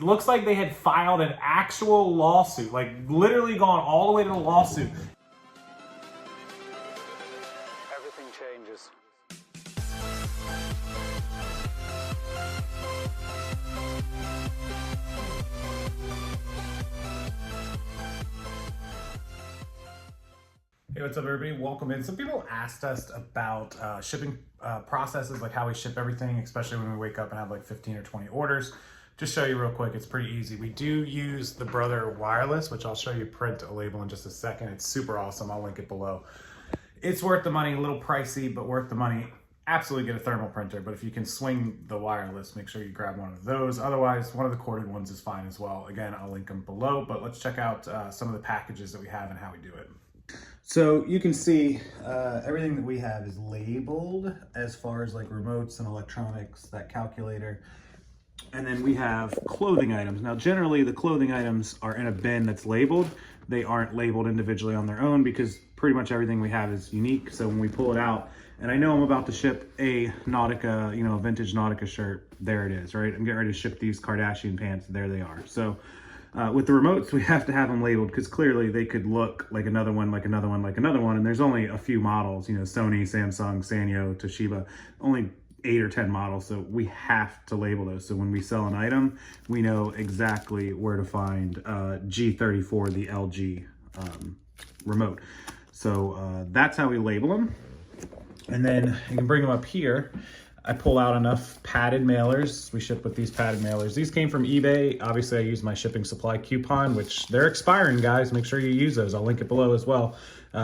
It looks like they had filed an actual lawsuit, like literally gone all the way to the lawsuit. Everything changes. Hey, what's up everybody? Welcome in. Some people asked us about shipping processes, like how we ship everything, especially when we wake up and have like 15 or 20 orders. Just show you real quick, it's pretty easy. We do use the Brother wireless, which I'll show you print a label in just a second. It's super awesome, I'll link it below. It's worth the money, a little pricey, but worth the money. Absolutely get a thermal printer, but if you can swing the wireless, make sure you grab one of those. Otherwise, one of the corded ones is fine as well. Again, I'll link them below, but let's check out some of the packages that we have and how we do it. So you can see everything that we have is labeled as far as like remotes and electronics, that calculator. And then we have clothing items. Now, generally the clothing items are in a bin that's labeled. They aren't labeled individually on their own because pretty much everything we have is unique. So when we pull it out, and I know I'm about to ship a Nautica, a vintage Nautica shirt, there it is, right? I'm getting ready to ship these Kardashian pants, there they are. So with the remotes, we have to have them labeled because clearly they could look like another one, like another one, like another one. And there's only a few models, Sony, Samsung, Sanyo, Toshiba, only 8 or 10 models. So we have to label those. So when we sell an item, we know exactly where to find G34, the LG remote. So that's how we label them. And then you can bring them up here. I pull out enough padded mailers. We ship with these padded mailers. These came from eBay. Obviously, I use my shipping supply coupon, which they're expiring, guys. Make sure you use those. I'll link it below as well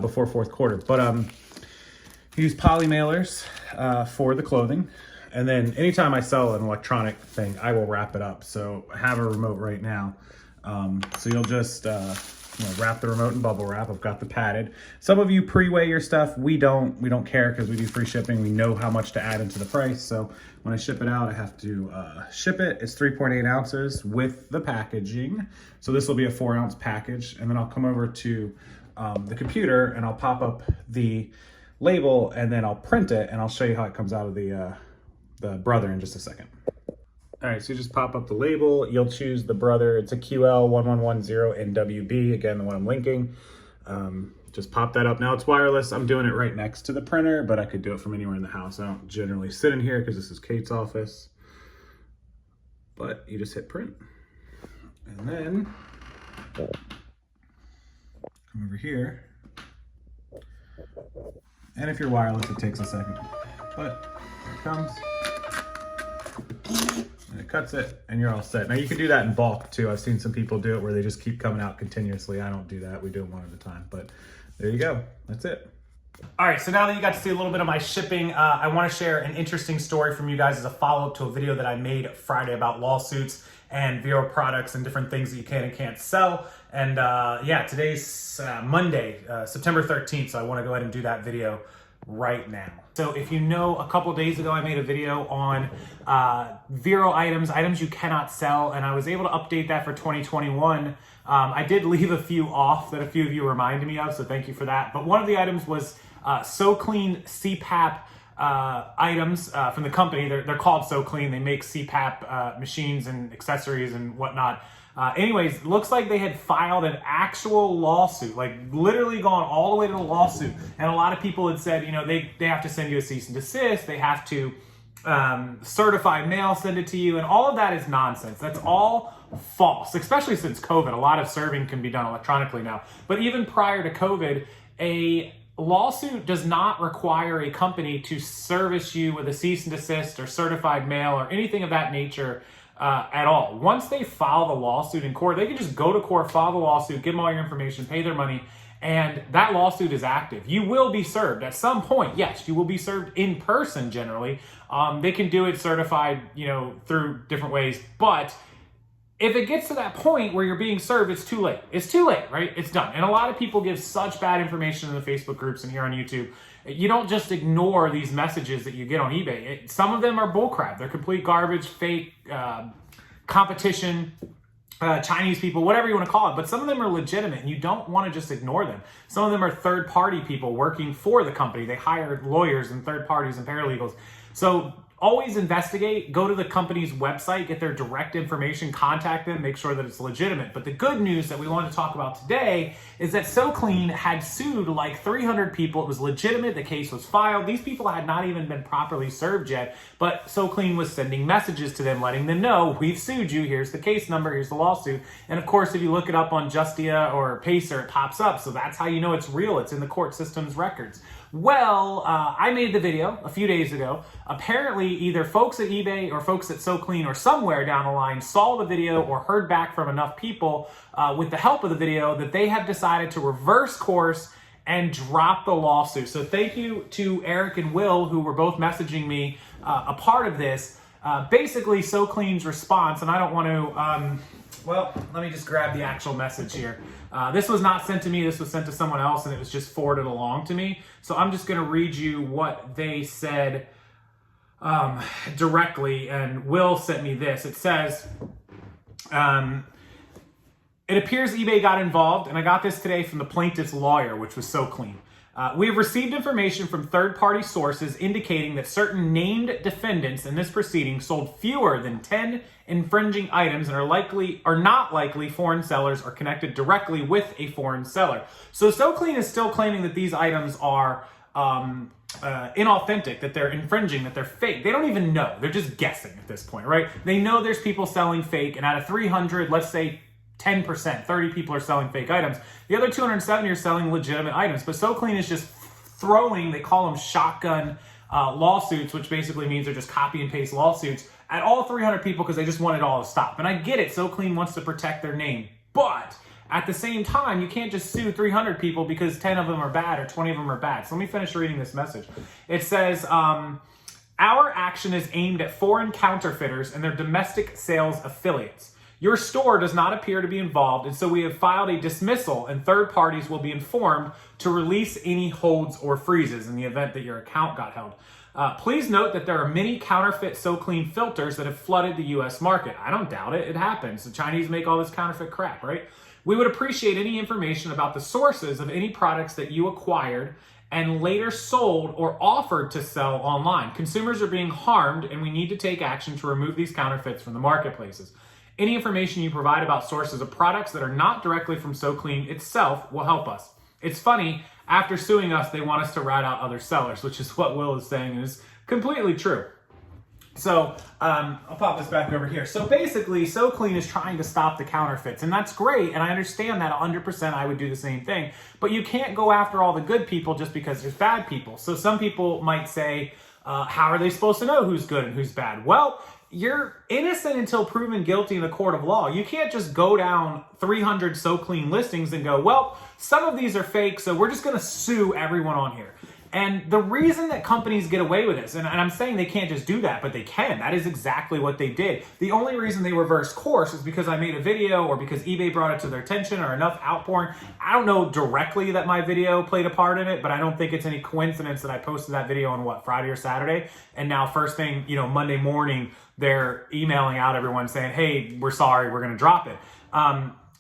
before fourth quarter. But use poly mailers for the clothing. And then anytime I sell an electronic thing, I will wrap it up. So I have a remote right now. So you'll just wrap the remote in bubble wrap. I've got the padded. Some of you pre-weigh your stuff. We don't care because we do free shipping. We know how much to add into the price. So when I ship it out, I have to ship it. It's 3.8 ounces with the packaging. So this will be a 4-ounce package. And then I'll come over to the computer and I'll pop up the label and then I'll print it and I'll show you how it comes out of the Brother in just a second. All right, so you just pop up the label. You'll choose the Brother. It's a QL1110 NWB, again, the one I'm linking. Just pop that up. Now it's wireless. I'm doing it right next to the printer, but I could do it from anywhere in the house. I don't generally sit in here because this is Kate's office. But you just hit print. And then come over here. And if you're wireless, it takes a second. But here it comes. And it cuts it, and you're all set. Now you can do that in bulk too. I've seen some people do it where they just keep coming out continuously. I don't do that. We do them one at a time. But there you go. That's it. All right, so now that you got to see a little bit of my shipping, I want to share an interesting story from you guys as a follow-up to a video that I made Friday about lawsuits and Vero products and different things that you can and can't sell. And yeah, today's Monday, September 13th, so I want to go ahead and do that video right now. So if you know, a couple days ago I made a video on Vero items you cannot sell, and I was able to update that for 2021. I did leave a few off that a few of you reminded me of, so thank you for that. But one of the items was So Clean CPAP items from the company. They're called So Clean. They make CPAP machines and accessories and whatnot. Anyways, looks like they had filed an actual lawsuit, like literally gone all the way to the lawsuit. And a lot of people had said, they have to send you a cease and desist. They have to certified mail send it to you. And all of that is nonsense. That's all false, especially since COVID. A lot of serving can be done electronically now. But even prior to COVID, a lawsuit does not require a company to service you with a cease and desist or certified mail or anything of that nature at all. Once they file the lawsuit in court, they can just go to court, file the lawsuit, give them all your information, pay their money, and that lawsuit is active. You will be served at some point. Yes, you will be served in person generally. They can do it certified, through different ways, but if it gets to that point where you're being served, it's too late. It's too late, right? It's done. And a lot of people give such bad information in the Facebook groups and here on YouTube. You don't just ignore these messages that you get on eBay. Some of them are bullcrap. They're complete garbage, fake, competition, Chinese people, whatever you want to call it. But some of them are legitimate, and you don't want to just ignore them. Some of them are third-party people working for the company. They hire lawyers and third parties and paralegals. So always investigate, go to the company's website, get their direct information, contact them, make sure that it's legitimate. But the good news that we want to talk about today is that SoClean had sued like 300 people. It was legitimate. The case was filed. These people had not even been properly served yet, but SoClean was sending messages to them, letting them know, we've sued you. Here's the case number. Here's the lawsuit. And of course, if you look it up on Justia or Pacer, it pops up. So that's how you know it's real. It's in the court system's records. Well, I made the video a few days ago. Apparently, either folks at eBay or folks at SoClean or somewhere down the line saw the video or heard back from enough people with the help of the video that they have decided to reverse course and drop the lawsuit. So thank you to Eric and Will, who were both messaging me a part of this. Basically, SoClean's response, and I don't want to... well, let me just grab the actual message here. This was not sent to me. This was sent to someone else, and it was just forwarded along to me. So I'm just going to read you what they said directly, and Will sent me this. It says, it appears eBay got involved, and I got this today from the plaintiff's lawyer, which was SoClean. We have received information from third-party sources indicating that certain named defendants in this proceeding sold fewer than 10 infringing items and are not likely foreign sellers or connected directly with a foreign seller. So SoClean is still claiming that these items are inauthentic, that they're infringing, that they're fake. They don't even know. They're just guessing at this point, right? They know there's people selling fake, and out of 300, let's say 10%, 30 people are selling fake items. The other 270 are selling legitimate items. But SoClean is just throwing, they call them shotgun lawsuits, which basically means they're just copy and paste lawsuits at all 300 people because they just want it all to stop. And I get it, SoClean wants to protect their name. But at the same time, you can't just sue 300 people because 10 of them are bad or 20 of them are bad. So let me finish reading this message. It says, our action is aimed at foreign counterfeiters and their domestic sales affiliates. Your store does not appear to be involved, and so we have filed a dismissal, and third parties will be informed to release any holds or freezes in the event that your account got held. Please note that there are many counterfeit SoClean filters that have flooded the U.S. market. I don't doubt it. It happens. The Chinese make all this counterfeit crap, right? We would appreciate any information about the sources of any products that you acquired and later sold or offered to sell online. Consumers are being harmed, and we need to take action to remove these counterfeits from the marketplaces. Any information you provide about sources of products that are not directly from SoClean itself will help us. It's funny, after suing us, they want us to rat out other sellers, which is what Will is saying is completely true. So I'll pop this back over here. So basically, SoClean is trying to stop the counterfeits, and that's great, and I understand that 100%. I would do the same thing, but you can't go after all the good people just because there's bad people. So some people might say, how are they supposed to know who's good and who's bad? Well, you're innocent until proven guilty in a court of law. You can't just go down 300 SoClean listings and go, well, some of these are fake, so we're just going to sue everyone on here. And the reason that companies get away with this, and I'm saying they can't just do that, but they can. That is exactly what they did. The only reason they reversed course is because I made a video or because eBay brought it to their attention or enough outpouring. I don't know directly that my video played a part in it, but I don't think it's any coincidence that I posted that video on Friday or Saturday. And now first thing, Monday morning, they're emailing out everyone saying, hey, we're sorry, we're going to drop it.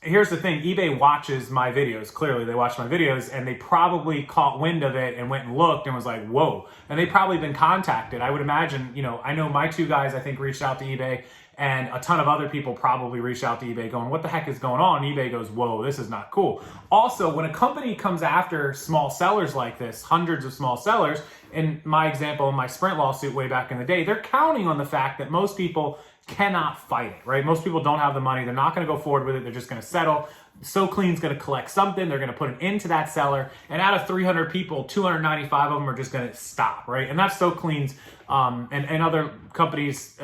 Here's the thing, eBay watches my videos. Clearly, they watch my videos, and they probably caught wind of it and went and looked and was like, whoa. And they've probably been contacted. I would imagine, I know my two guys, I think, reached out to eBay, and a ton of other people probably reached out to eBay going, what the heck is going on? And eBay goes, whoa, this is not cool. Also, when a company comes after small sellers like this, hundreds of small sellers, in my example, in my Sprint lawsuit way back in the day, they're counting on the fact that most people cannot fight it, right? Most people don't have the money. They're not going to go forward with it. They're just going to settle. SoClean's going to collect something. They're going to put it into that seller. And out of 300 people, 295 of them are just going to stop, right? And that's SoClean's and other companies'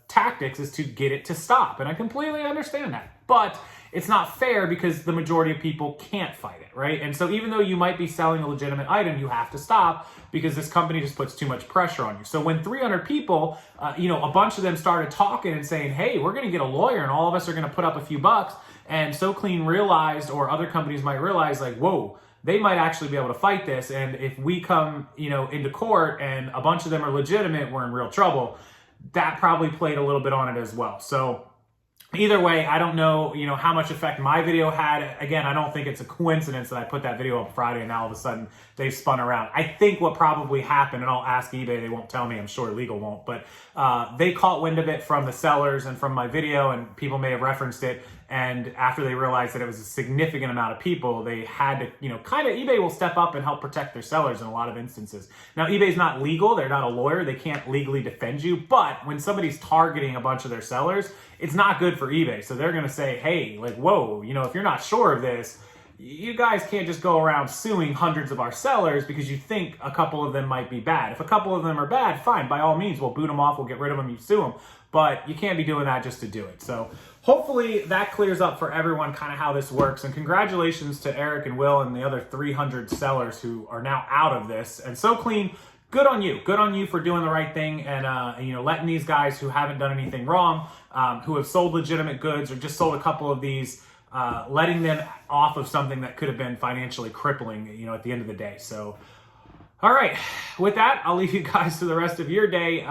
tactics is to get it to stop. And I completely understand that. But it's not fair because the majority of people can't fight it, right? And so even though you might be selling a legitimate item, you have to stop because this company just puts too much pressure on you. So when 300 people, a bunch of them started talking and saying, hey, we're going to get a lawyer and all of us are going to put up a few bucks. And SoClean realized, or other companies might realize, like, whoa, they might actually be able to fight this. And if we come, into court and a bunch of them are legitimate, we're in real trouble. That probably played a little bit on it as well. So Either way, I don't know, how much effect my video had. Again, I don't think it's a coincidence that I put that video up Friday and now all of a sudden they've spun around. I think what probably happened, and I'll ask eBay, they won't tell me, I'm sure legal won't, but they caught wind of it from the sellers and from my video, and people may have referenced it. And after they realized that it was a significant amount of people, they had to, eBay will step up and help protect their sellers in a lot of instances. Now, eBay's not legal. They're not a lawyer. They can't legally defend you. But when somebody's targeting a bunch of their sellers, it's not good for eBay. So they're going to say, hey, like, whoa, if you're not sure of this, you guys can't just go around suing hundreds of our sellers because you think a couple of them might be bad. If a couple of them are bad, fine, by all means, we'll boot them off, we'll get rid of them, you sue them. But you can't be doing that just to do it. So hopefully that clears up for everyone kind of how this works. And congratulations to Eric and Will and the other 300 sellers who are now out of this. And So Clean, good on you. Good on you for doing the right thing and letting these guys who haven't done anything wrong, who have sold legitimate goods or just sold a couple of these, letting them off of something that could have been financially crippling, at the end of the day. So, all right, with that, I'll leave you guys to the rest of your day.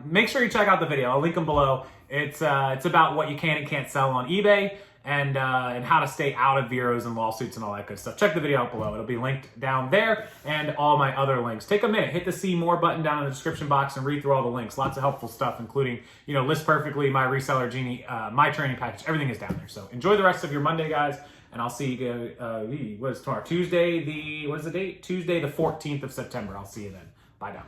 Make sure you check out the video. I'll link them below. It's about what you can and can't sell on eBay and how to stay out of bureaus and lawsuits and all that good stuff. Check the video out below. It'll be linked down there and all my other links. Take a minute, hit the see more button down in the description box and read through all the links. Lots of helpful stuff, including, List Perfectly, my Reseller Genie, my training package. Everything is down there. So enjoy the rest of your Monday, guys. And I'll see you, what is tomorrow? Tuesday, what is the date? Tuesday, the 14th of September. I'll see you then. Bye now.